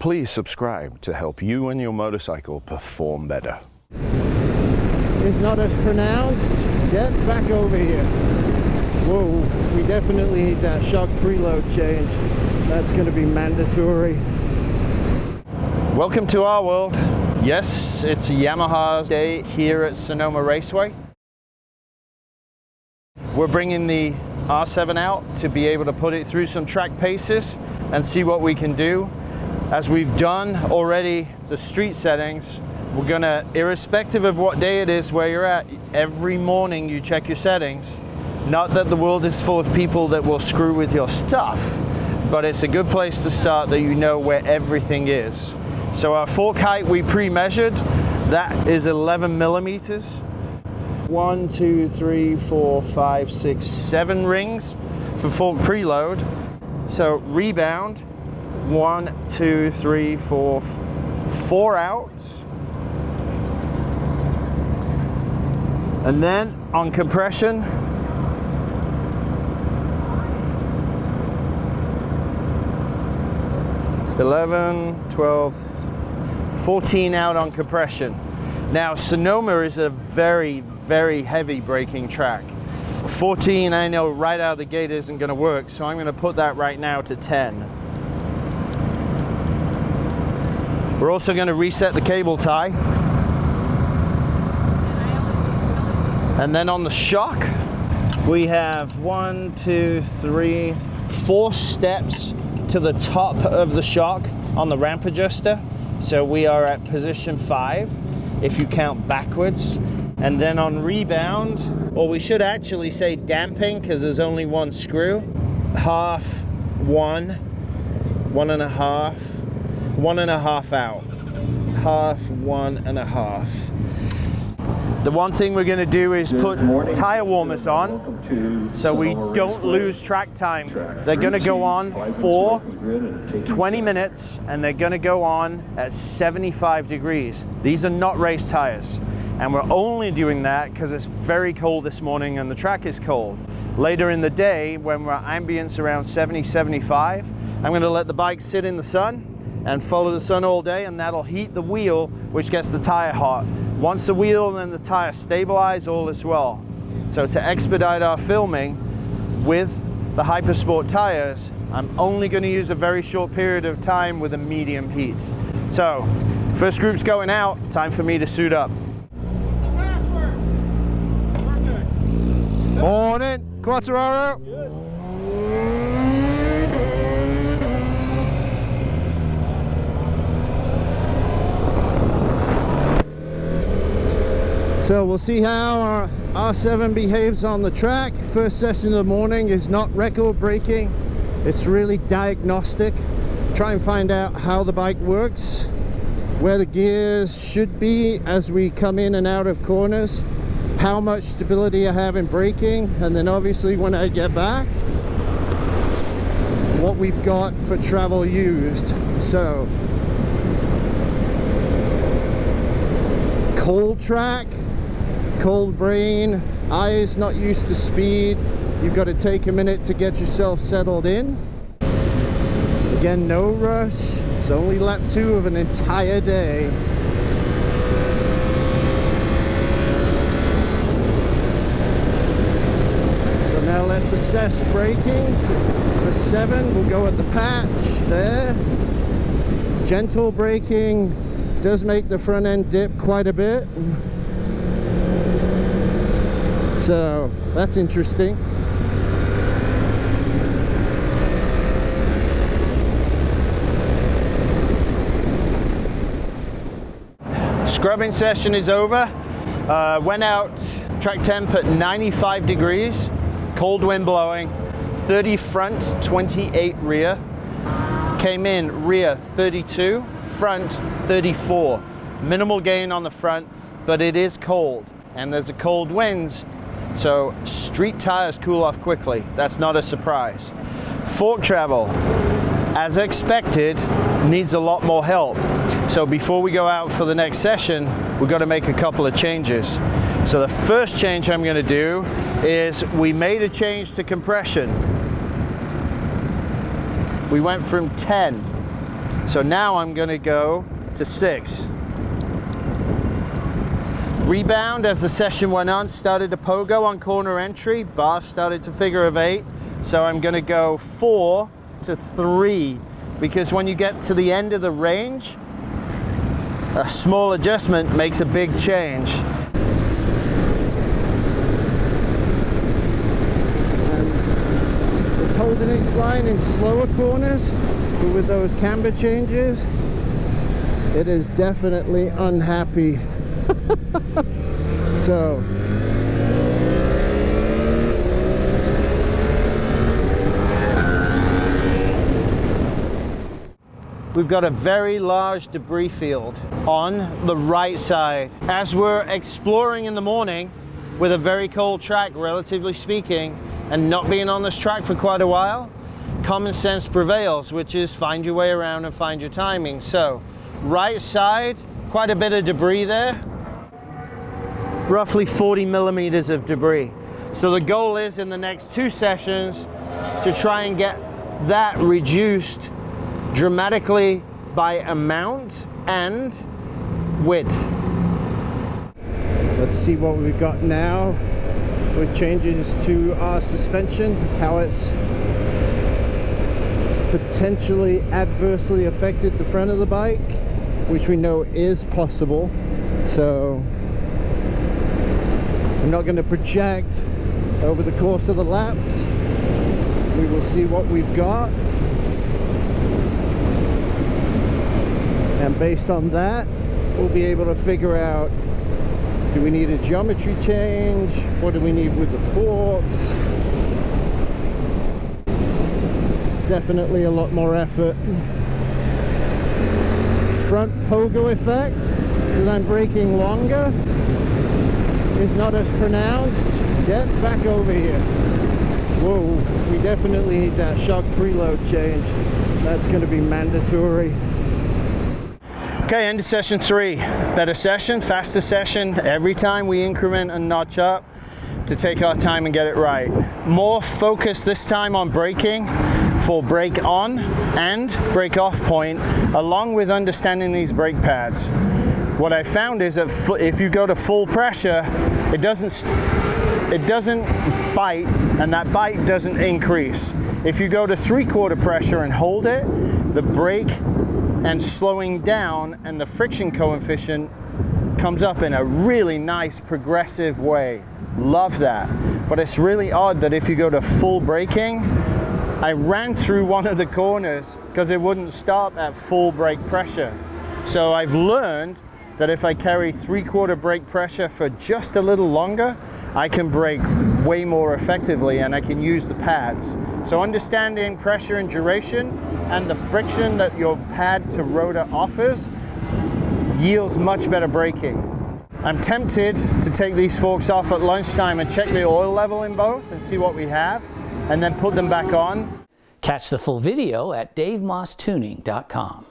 Please subscribe to help you and your motorcycle perform better. It's not as pronounced. Get back over here. Whoa, we definitely need that shock preload change. That's going to be mandatory. Welcome to our world. Yes, it's Yamaha Day here at Sonoma Raceway. We're bringing the R7 out to be able to put it through some track paces and see what we can do. As we've done already the street settings, we're gonna, irrespective of what day it is where you're at, every morning you check your settings. Not that the world is full of people that will screw with your stuff, but it's a good place to start that you know where everything is. So our fork height we pre-measured, that is 11 millimeters. 1, 2, 3, 4, 5, 6, 7 rings for fork preload. So rebound, 1, 2, 3, 4, 4 out. And then on compression, $11, $12, 14 out on compression. Now Sonoma is a very, very heavy braking track. 14 I know right out of the gate isn't going to work, so I'm going to put that right now to 10. We're also going to reset the cable tie. And then on the shock, we have 1, 2, 3, 4 steps to the top of the shock on the ramp adjuster. So we are at position 5 if you count backwards. And then on rebound, or we should actually say damping because there's only one screw, half, 1, 1.5, 1.5 out, half, 1.5. The one thing we're going to do is put tire warmers on so we don't lose track time. They're going to go on for 20 minutes and they're going to go on at 75 degrees. These are not race tires. And we're only doing that because it's very cold this morning and the track is cold. Later in the day, when we're ambience around 70, 75, I'm going to let the bike sit in the sun and follow the sun all day, and that'll heat the wheel, which gets the tire hot. Once the wheel and the tire stabilize, all is well. So to expedite our filming with the Hypersport tires, I'm only going to use a very short period of time with a medium heat. So first group's going out, time for me to suit up. Morning, Quattraro. So we'll see how our R7 behaves on the track. First session of the morning is not record braking, it's really diagnostic. Try and find out how the bike works, where the gears should be as we come in and out of corners, how much stability I have in braking, and then obviously when I get back, what we've got for travel used. So cold track, cold brain, eyes not used to speed, you've got to take a minute to get yourself settled in. Again, no rush, it's only lap 2 of an entire day. So now let's assess braking. For 7, we'll go at the patch there. Gentle braking does make the front end dip quite a bit. So that's interesting. Scrubbing session is over. Went out track temp at 95 degrees, cold wind blowing, 30 front, 28 rear. Came in rear 32, front 34. Minimal gain on the front, but it is cold and there's a cold winds. So street tires cool off quickly. That's not a surprise. Fork travel, as expected, needs a lot more help. So before we go out for the next session, we've got to make a couple of changes. So the first change I'm going to do is we made a change to compression. We went from 10 So now I'm going to go to 6. Rebound as the session went on, started to pogo on corner entry, bar started to figure of 8. So I'm going to go 4 to 3, because when you get to the end of the range, a small adjustment makes a big change. It's holding its line in slower corners, but with those camber changes, it is definitely unhappy. So we've got a very large debris field on the right side. As we're exploring in the morning with a very cold track, relatively speaking, and not being on this track for quite a while, common sense prevails, which is find your way around and find your timing. So right side, quite a bit of debris there, roughly 40 millimeters of debris. So the goal is in the next 2 sessions to try and get that reduced dramatically by amount and width. let's see what we've got now with changes to our suspension, how it's potentially adversely affected the front of the bike, which we know is possible. So I'm not going to project over the course of the laps. We will see what we've got, and based on that we'll be able to figure out, do we need a geometry change, what do we need with the forks. Definitely a lot more effort. Front pogo effect, because I'm braking longer, is not as pronounced. Get back over here. Whoa, we definitely need that shock preload change. That's going to be mandatory. Okay, end of session 3. Better session, faster session. Every time we increment a notch up to take our time and get it right. More focus this time on braking for brake on and brake off point, along with understanding these brake pads. What I found is that if you go to full pressure, it doesn't bite, and that bite doesn't increase. If you go to 3/4 pressure and hold it, the brake and slowing down and the friction coefficient comes up in a really nice progressive way. Love that. But it's really odd that if you go to full braking, I ran through one of the corners because it wouldn't stop at full brake pressure. So I've learned that if I carry 3/4 brake pressure for just a little longer, I can brake way more effectively and I can use the pads. So understanding pressure and duration and the friction that your pad to rotor offers yields much better braking. I'm tempted to take these forks off at lunchtime and check the oil level in both and see what we have, and then put them back on. Catch the full video at DaveMossTuning.com.